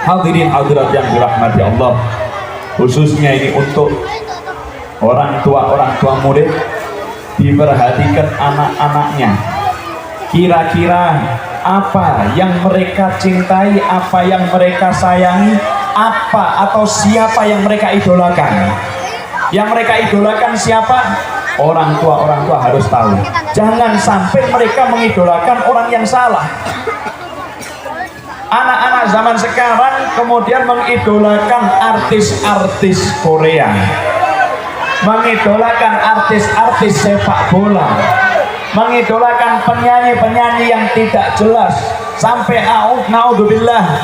Hadirin hadirat yang dirahmati Allah, khususnya ini untuk orang tua murid, diperhatikan anak-anaknya. Kira-kira apa yang mereka cintai, apa yang mereka sayangi, apa atau siapa yang mereka idolakan. Yang mereka idolakan siapa? Orang tua harus tahu. Jangan sampai mereka mengidolakan orang yang salah. Anak-anak zaman sekarang kemudian mengidolakan artis-artis Korea, mengidolakan artis-artis sepak bola, mengidolakan penyanyi-penyanyi yang tidak jelas, sampai naudzubillah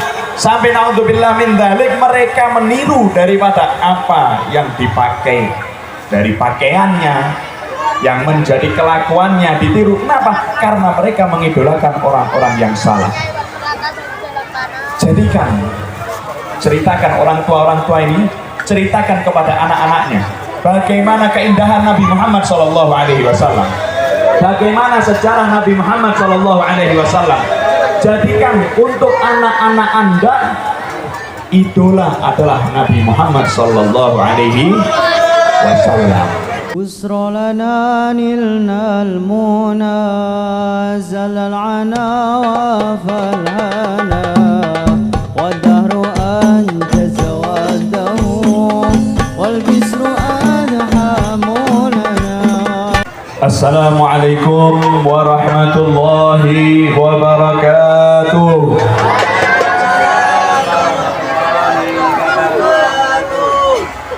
min dzalik, mereka meniru daripada apa yang dipakai dari pakaiannya, yang menjadi kelakuannya ditiru. Kenapa? Karena mereka mengidolakan orang-orang yang salah. Ceritakan orang tua ini, ceritakan kepada anak-anaknya bagaimana keindahan Nabi Muhammad SAW, bagaimana sejarah Nabi Muhammad SAW. Jadikan untuk anak-anak Anda idola adalah Nabi Muhammad SAW. بسر لنا نلنا المنى زل العنا وفلهنا والدهر أنجز وده والبسر أدحى مولنا. Assalamualaikum warahmatullahi wabarakatuh.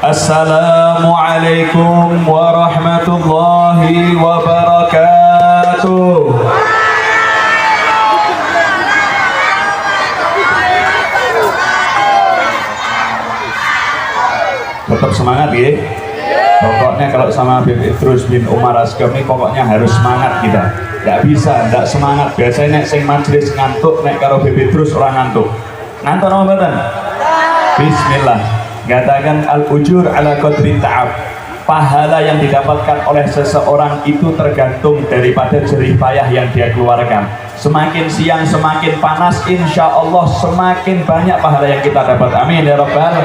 Assalamualaikum warahmatullahi wabarakatuh. Tetap semangat ya. Pokoknya kalau sama Habib Idrus bin Umar Asgaf ini pokoknya harus semangat kita. Tidak bisa, tidak semangat. Biasanya sing majelis ngantuk, nek karo Habib Idrus orang ngantuk. Ngantuk apa mboten? Bismillah. Katakan al-ujur ala qadri ta'ab. Pahala yang didapatkan oleh seseorang itu tergantung daripada jerih payah yang dia keluarkan. Semakin siang semakin panas, insya Allah semakin banyak pahala yang kita dapat. Amin ya rabbal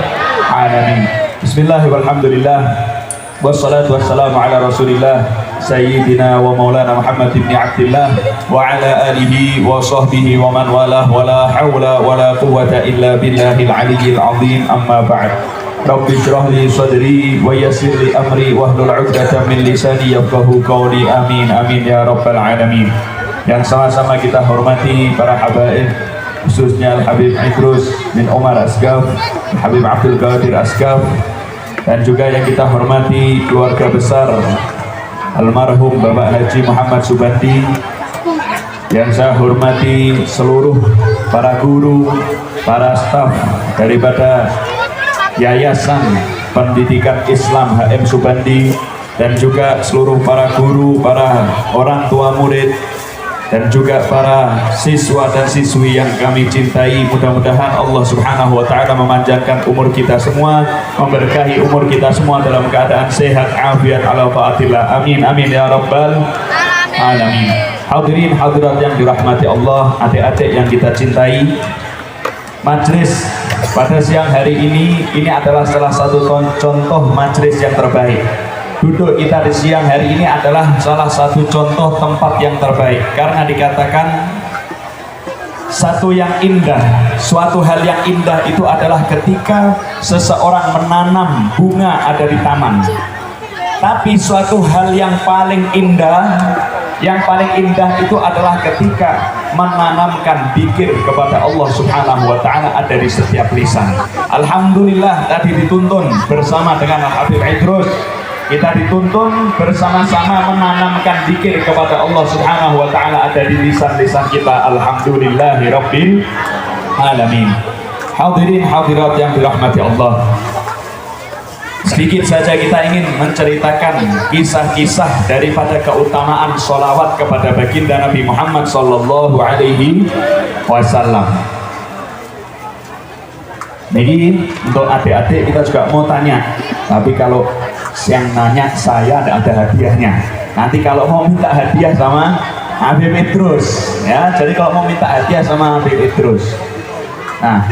alamin. Bismillahirrahmanirrahim. Wassalatu wassalamu ala rasulillah Sayyidina wa maulana Muhammad ibn Abdillah wa ala alihi wa sahbihi wa man walah wa la hawla wa la quwwata illa billahil aliyyil azim. Amma ba'd. Rabbi shrah li sadri wa yassir li amri wahlul 'uqdatam min lisani yafqahu qawli. Amin amin ya rabbal alamin. Yang sama-sama kita hormati para habaib, khususnya Habib Idrus bin Umar Asgaf, Habib Abdul Qadir Asgaf, dan juga yang kita hormati keluarga besar almarhum Bapak Haji Muhammad Subandi. Yang saya hormati seluruh para guru, para staf daripada Yayasan Pendidikan Islam HM Subandi, dan juga seluruh para guru, para orang tua murid, dan juga para siswa dan siswi yang kami cintai. Mudah-mudahan Allah Subhanahu wa ta'ala memanjangkan umur kita semua, memberkahi umur kita semua dalam keadaan sehat, afiat, ala faatillah. Amin amin ya rabbal alamin. Hadirin hadirat yang dirahmati Allah, adik-adik yang kita cintai, majlis pada siang hari ini adalah salah satu contoh majlis yang terbaik. Duduk kita di siang hari ini adalah salah satu contoh tempat yang terbaik, karena dikatakan suatu hal yang indah itu adalah ketika seseorang menanam bunga ada di taman. Tapi suatu hal yang paling indah itu adalah ketika menanamkan dzikir kepada Allah Subhanahu wa ta'ala ada di setiap lisan. Alhamdulillah tadi dituntun bersama dengan Habib Idrus, kita dituntun bersama-sama menanamkan dzikir kepada Allah Subhanahu wa ta'ala ada di lisan-lisan kita. Alhamdulillahirabbil alamin. Hadirin hadirat yang dirahmati Allah, sedikit saja kita ingin menceritakan kisah-kisah daripada keutamaan sholawat kepada baginda Nabi Muhammad sallallahu alaihi wasallam. Jadi untuk adik-adik kita juga mau tanya, tapi kalau yang nanya saya tidak ada hadiahnya. Nanti kalau mau minta hadiah sama Habib Idrus, ya. Jadi kalau mau minta hadiah sama Habib Idrus, nah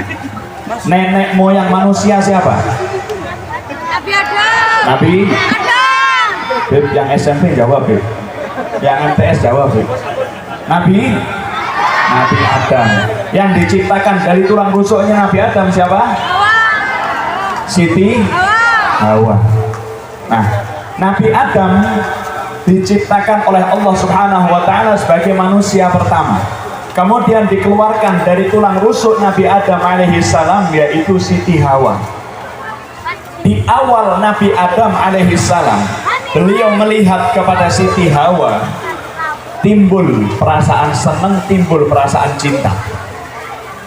Nenek moyang manusia siapa? Nabi Adam. Nabi Adam. Beb, yang SMP jawab Beb, yang MTS jawab Beb. Nabi Adam. Yang diciptakan dari tulang rusuknya Nabi Adam siapa? Hawa. Siti Hawa. Hawa. Nah, Nabi Adam diciptakan oleh Allah Subhanahu wa taala sebagai manusia pertama. Kemudian dikeluarkan dari tulang rusuk Nabi Adam alaihi salam, yaitu Siti Hawa. Di awal Nabi Adam alaihi salam, beliau melihat kepada Siti Hawa, timbul perasaan senang, timbul perasaan cinta.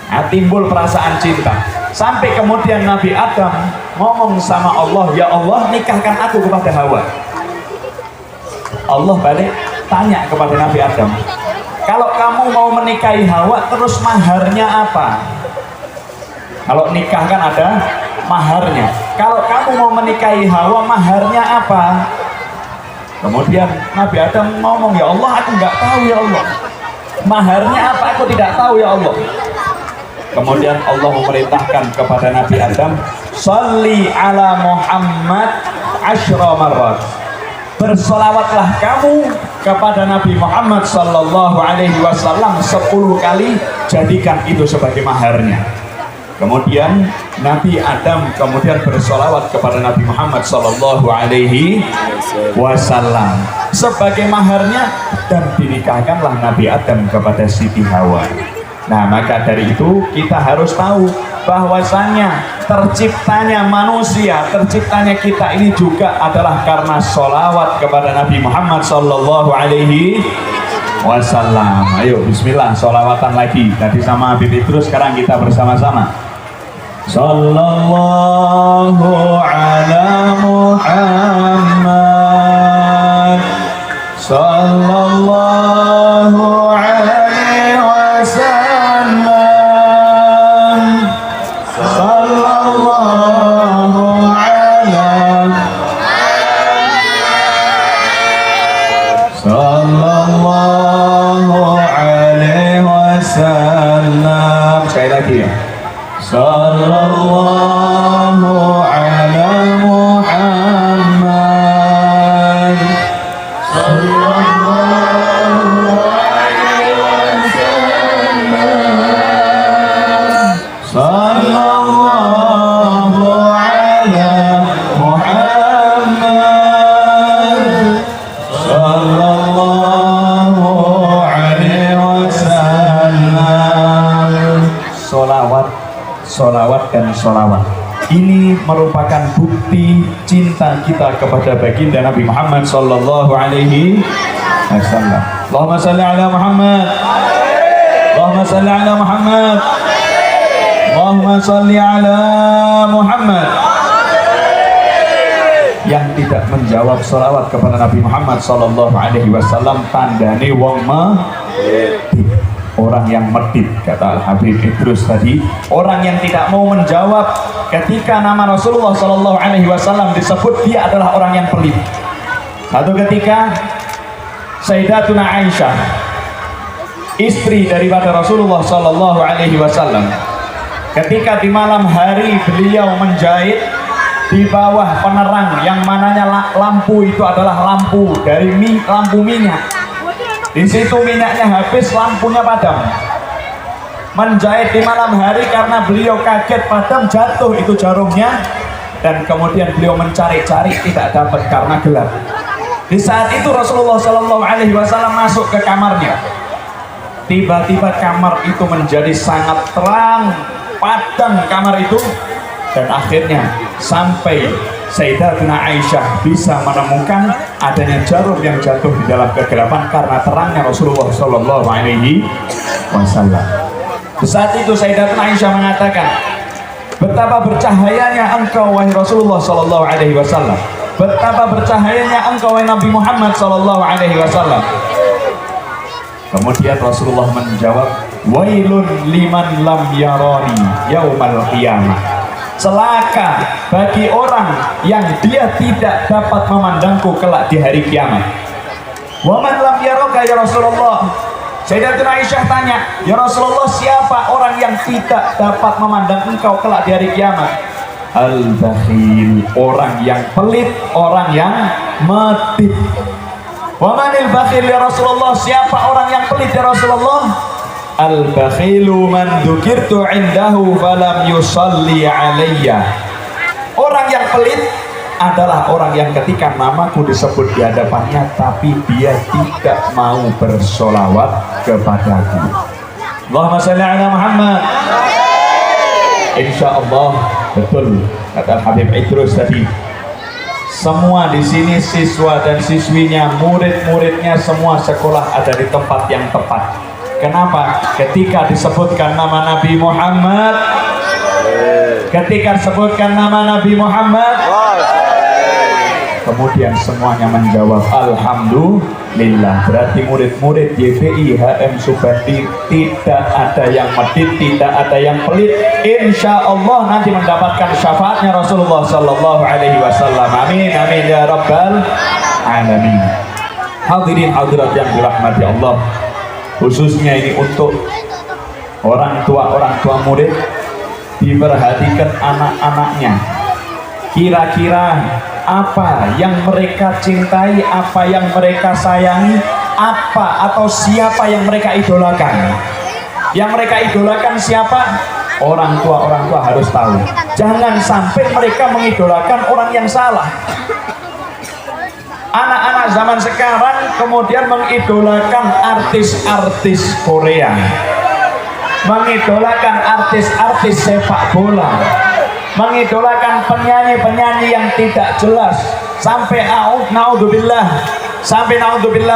Nah, timbul perasaan cinta. Sampai kemudian Nabi Adam ngomong sama Allah, ya Allah, nikahkan aku kepada Hawa. Allah balik tanya kepada Nabi Adam, kalau kamu mau menikahi Hawa, terus maharnya apa? Kalau nikah kan ada maharnya. Kalau kamu mau menikahi Hawa, maharnya apa? Kemudian Nabi Adam ngomong, ya Allah, aku nggak tahu ya Allah. Maharnya apa? Aku tidak tahu ya Allah. Kemudian Allah memerintahkan kepada Nabi Adam, Sholli ala Muhammad asyra marrat. Bersolawatlah kamu kepada Nabi Muhammad sallallahu alaihi wasallam 10 kali, jadikan itu sebagai maharnya. Kemudian Nabi Adam kemudian bersolawat kepada Nabi Muhammad sallallahu alaihi wasallam sebagai maharnya, dan dinikahkanlah Nabi Adam kepada Siti Hawa. Nah, maka dari itu kita harus tahu bahwasannya terciptanya manusia, terciptanya kita ini juga adalah karena sholawat kepada Nabi Muhammad sallallahu alaihi wasallam. Ayo bismillah, sholawatan lagi. Tadi sama Habib Idrus, sekarang kita bersama-sama. Sallallahu ala Muhammad sallallahu alaihi wasallam. Sekali lagi ya. Sallallahu ala Muhammad sallallahu alaihi wasallam. Sallallahu ala Muhammad sallallahu alaihi wasallam. Solawat dan solawat ini merupakan bukti cinta kita kepada baginda Nabi Muhammad sallallahu alaihi wasallam. Allahumma salli ala Muhammad, Allahumma salli ala Muhammad, Allahumma salli ala Muhammad. Yang tidak menjawab solawat kepada Nabi Muhammad sallallahu alaihi wasallam tandane wong medit, orang yang medit, kata Habib Idrus tadi, orang yang tidak mau menjawab ketika nama Rasulullah sallallahu alaihi wasallam disebut, dia adalah orang yang pelit. Satu ketika Sayyidatuna Aisyah, istri daripada Rasulullah sallallahu alaihi wasallam, ketika di malam hari beliau menjahit di bawah penerang yang mananya lampu itu adalah lampu dari lampu minyak. Di situ minyaknya habis, lampunya padam. Menjahit di malam hari karena beliau kaget, padam, jatuh itu jarumnya, dan kemudian beliau mencari-cari tidak dapat karena gelap. Di saat itu Rasulullah Shallallahu Alaihi Wasallam masuk ke kamarnya. Tiba-tiba kamar itu menjadi sangat terang, padam kamar itu, dan akhirnya sampai Sayyidatuna Aisyah bisa menemukan adanya jarum yang jatuh di dalam kegelapan karena terangnya Rasulullah Shallallahu Alaihi Wasallam. Di saat itu Sayyidatuna Aisyah mengatakan, betapa bercahayanya engkau wahai Rasulullah Shallallahu Alaihi Wasallam, betapa bercahayanya engkau wahai Nabi Muhammad Shallallahu Alaihi Wasallam. Kemudian Rasulullah menjawab, wailun liman lam yarani yaumal qiyamah. Celaka bagi orang yang dia tidak dapat memandangku kelak di hari kiamat. Wa man lam yaraka ya Rasulullah, Sayyidatuna Aisyah tanya, ya Rasulullah, siapa orang yang tidak dapat memandang engkau kelak di hari kiamat? Al-bakhil, orang yang pelit, orang yang medit. Wa manil bakhil ya Rasulullah, siapa orang yang pelit ya Rasulullah? Al-bakhilu man dzukirtu indahu falam yusalli alayya. Orang yang pelit adalah orang yang ketika namaku disebut di hadapannya tapi dia tidak mau bersolawat kepadaku. Allahumma shalli ala Muhammad. Insya Allah betul kata Habib Idrus tadi. Semua di sini siswa dan siswinya, murid-muridnya semua sekolah ada di tempat yang tepat. Kenapa? Ketika disebutkan nama Nabi Muhammad, ketika disebutkan nama Nabi Muhammad, kemudian semuanya menjawab Alhamdulillah. Berarti murid-murid YPI HM Subandi tidak ada yang medit, tidak ada yang pelit. Insya Allah nanti mendapatkan syafaatnya Rasulullah Sallallahu Alaihi Wasallam. Amin, amin ya Rabbal Alamin. Hadirin hadirat yang dirahmati Allah, khususnya ini untuk orang tua murid, diperhatikan anak-anaknya. Kira-kira apa yang mereka cintai, apa yang mereka sayangi, apa atau siapa yang mereka idolakan. Yang mereka idolakan siapa? Orang tua harus tahu. Jangan sampai mereka mengidolakan orang yang salah. Anak-anak zaman sekarang kemudian mengidolakan artis-artis Korea, mengidolakan artis-artis sepak bola, mengidolakan penyanyi-penyanyi yang tidak jelas, sampai naudzubillah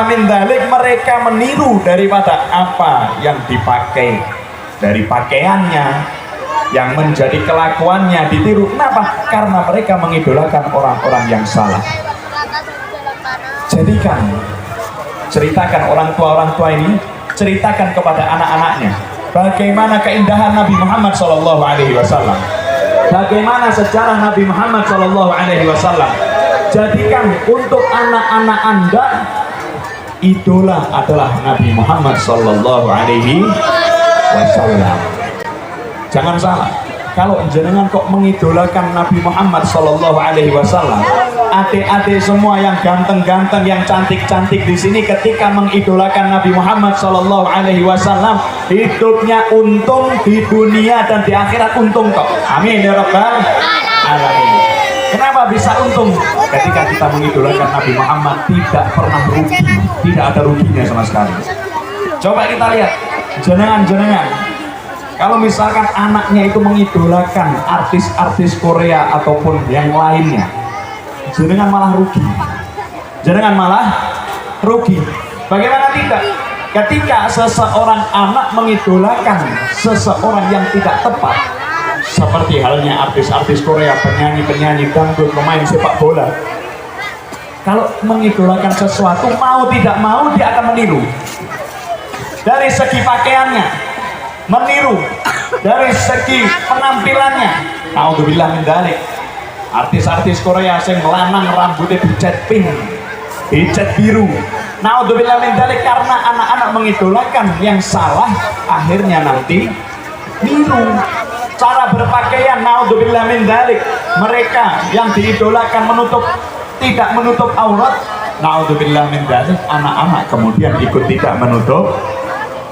min dzalik, mereka meniru daripada apa yang dipakai dari pakaiannya, yang menjadi kelakuannya ditiru. Kenapa? Karena mereka mengidolakan orang-orang yang salah. Ceritakan orang tua ini, ceritakan kepada anak-anaknya bagaimana keindahan Nabi Muhammad SAW, bagaimana sejarah Nabi Muhammad SAW. Jadikan untuk anak-anak Anda idola adalah Nabi Muhammad SAW. Jangan salah, kalau jenengan kok mengidolakan Nabi Muhammad SAW, adik-adik semua yang ganteng-ganteng, yang cantik-cantik di sini ketika mengidolakan Nabi Muhammad SAW, hidupnya untung di dunia dan di akhirat untung kok. Amin ya Rabbal Alamin. Kenapa bisa untung? Ketika kita mengidolakan Nabi Muhammad tidak pernah rugi, tidak ada ruginya sama sekali. Coba kita lihat jenengan, kalau misalkan anaknya itu mengidolakan artis-artis Korea ataupun yang lainnya, jenengan malah rugi. Bagaimana tidak? Ketika seseorang anak mengidolakan seseorang yang tidak tepat, seperti halnya artis-artis Korea, penyanyi-penyanyi dangdut, pemain sepak bola, kalau mengidolakan sesuatu, mau tidak mau dia akan meniru. Dari segi pakaiannya meniru, dari segi penampilannya. Naudzubillah min dzalik. Artis-artis Korea sing lanang rambutnya dicat pink, dicat biru. Naudzubillah min dzalik, karena anak-anak mengidolakan yang salah, akhirnya nanti niru. Cara berpakaian, naudzubillah min dzalik, mereka yang diidolakan tidak menutup aurat, naudzubillah min dzalik, anak-anak kemudian ikut tidak menutup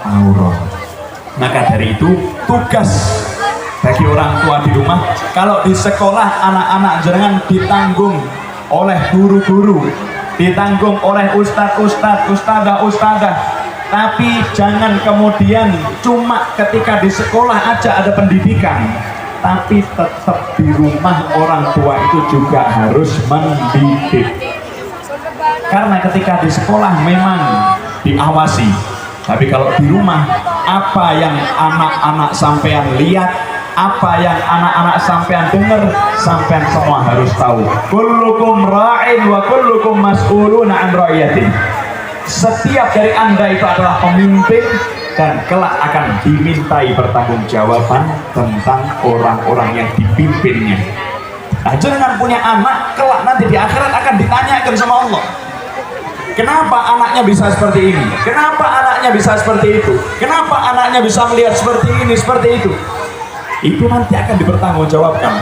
aurat. Maka dari itu tugas bagi orang tua di rumah, kalau di sekolah anak-anak jangan ditanggung oleh guru-guru, ditanggung oleh ustadzah, tapi jangan kemudian cuma ketika di sekolah aja ada pendidikan, tapi tetap di rumah orang tua itu juga harus mendidik. Karena ketika di sekolah memang diawasi, tapi kalau di rumah, apa yang anak-anak sampean lihat, apa yang anak-anak sampean dengar, sampean semua harus tahu. Kullukum ra'in wa kullukum mas'uluna an ra'iyati. Setiap dari Anda itu adalah pemimpin dan kelak akan dimintai pertanggungjawaban tentang orang-orang yang dipimpinnya. Nah, jangan punya anak kelak nanti di akhirat akan ditanyakan sama Allah. Kenapa anaknya bisa seperti ini? Kenapa anaknya bisa seperti itu? Kenapa anaknya bisa melihat seperti ini, seperti itu? Itu nanti akan dipertanggungjawabkan.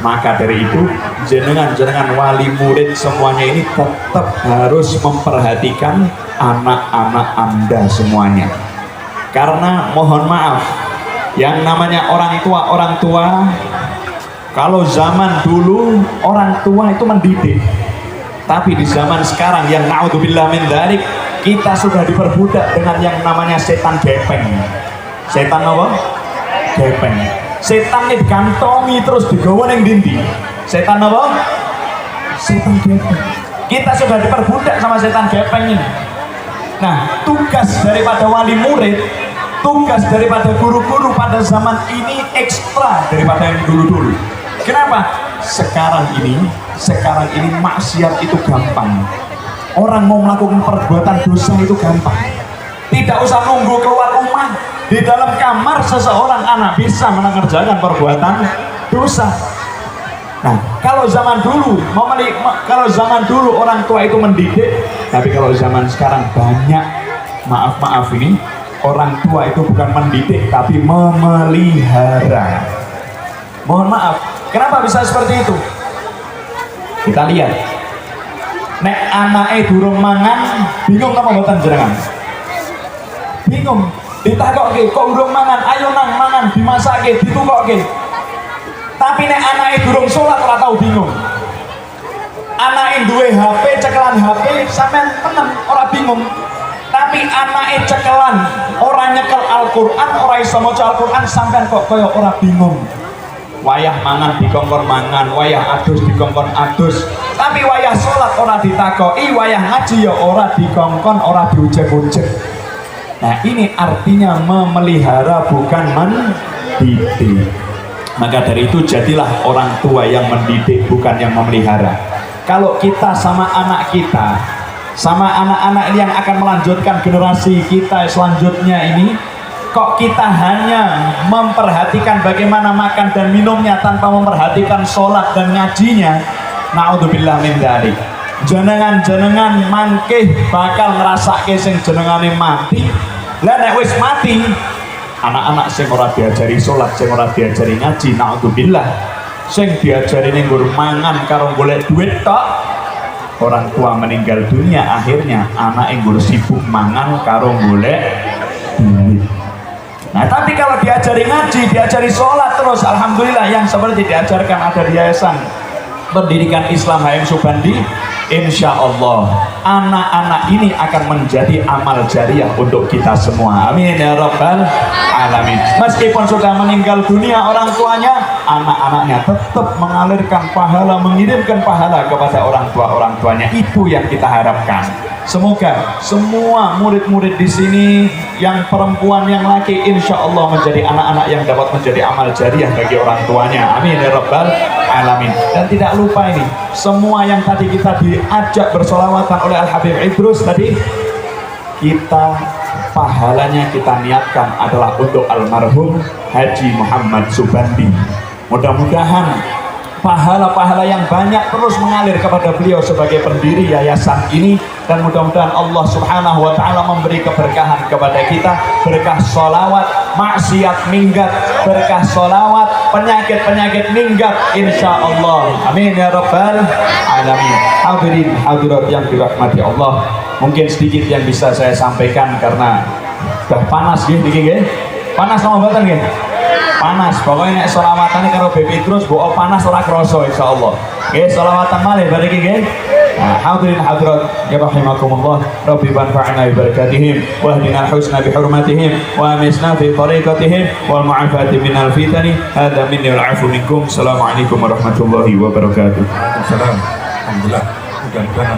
Maka dari itu, jenengan wali murid semuanya ini tetap harus memperhatikan anak-anak Anda semuanya. Karena mohon maaf, yang namanya orang tua, kalau zaman dulu orang tua itu mendidik. Tapi di zaman sekarang yang naudzubillah min dzalik, kita sudah diperbudak dengan yang namanya setan gepeng. Setan apa? Gepeng. Setan ini digantongi terus digawa ning dindi. Setan apa? Setan gepeng. Kita sudah diperbudak sama setan gepeng ini. Nah, tugas daripada wali murid, tugas daripada guru-guru pada zaman ini ekstra daripada yang dulu-dulu. Kenapa? Sekarang ini maksiat itu gampang. Orang mau melakukan perbuatan dosa itu gampang. Tidak usah nunggu keluar rumah, di dalam kamar seseorang anak bisa mengerjakan perbuatan dosa. Nah, kalau zaman dulu orang tua itu mendidik, tapi kalau zaman sekarang banyak maaf ini orang tua itu bukan mendidik tapi memelihara. Mohon maaf, kenapa bisa seperti itu? Kita lihat, nek anake durung mangan, bingung apa mboten jenengan? Bingung. Ditakokke, kok durung mangan? Ayo nang mangan, dimasake, ditukokke. Tapi nek anake durung salat ora tau bingung. Anake duwe HP, cekelan HP, sampean tenang ora bingung. Tapi anake cekelan, ora nyekel Al-Qur'an, ora iso maca Al-Qur'an, sampean kok kaya ora bingung. Wayah mangan dikongkon mangan, wayah adus dikongkon adus, tapi wayah sholat ora ditakoki, wayah ngaji ya ora dikongkon, ora diujek-ujek. Nah, ini artinya memelihara bukan mendidik. Maka dari itu jadilah orang tua yang mendidik bukan yang memelihara. Kalau kita sama anak kita, sama anak-anak yang akan melanjutkan generasi kita selanjutnya ini, kok kita hanya memperhatikan bagaimana makan dan minumnya tanpa memperhatikan sholat dan ngajinya, naudzubillah min dzalik. Jenengan mangkeh bakal ngrasake sing jenengane mati. Lah nek wis mati, anak-anak sing ora diajari sholat, sing ora diajari ngaji, naudzubillah, sing diajari ning nggur mangan karo golek duit tok, orang tua meninggal dunia, akhirnya anak yang sibuk mangan karo golek duit. Nah, tapi kalau diajari ngaji, diajari sholat terus, alhamdulillah yang seperti diajarkan ada di Yayasan Pendidikan Islam HM Subandi, insya Allah anak-anak ini akan menjadi amal jariah untuk kita semua. Amin ya rabbal alamin. Meskipun sudah meninggal dunia orang tuanya, anak-anaknya tetap mengalirkan pahala, mengirimkan pahala kepada orang tuanya. Itu yang kita harapkan. Semoga semua murid-murid di sini, yang perempuan yang laki, insya Allah menjadi anak-anak yang dapat menjadi amal jariah bagi orang tuanya. Amin ya rabbal alamin. Dan tidak lupa ini, semua yang tadi kita diajak bersolawatan oleh Al-Habib Idrus tadi, kita pahalanya kita niatkan adalah untuk almarhum Haji Muhammad Subandi. Mudah-mudahan pahala-pahala yang banyak terus mengalir kepada beliau sebagai pendiri yayasan ini, dan mudah-mudahan Allah Subhanahu wa Ta'ala memberi keberkahan kepada kita, berkah sholawat, maksiat minggat, berkah sholawat, penyakit-penyakit minggat, insya Allah. Amin ya rabbal alamin. Hadirin hadirat yang dirahmati Allah, mungkin sedikit yang bisa saya sampaikan karena sudah panas ya, panas sama mboten nggih? Panas, pokoknya nek sholawatan karo BP terus mbok panas ora krasa insyaallah. Nggih, sholawatan malih bareng iki nggih. Hadirin hadirat ya rahimakumullah, rabbi banfa'na bi barakatihim wa hdina al-husna bi hurmatihim wa amisna fi tariqatihim wal mu'afati min al-fitani. Hadza minni wal 'afu minkum. Assalamualaikum warahmatullahi wabarakatuh. Waalaikumsalam. Alhamdulillah. Mudah-mudahan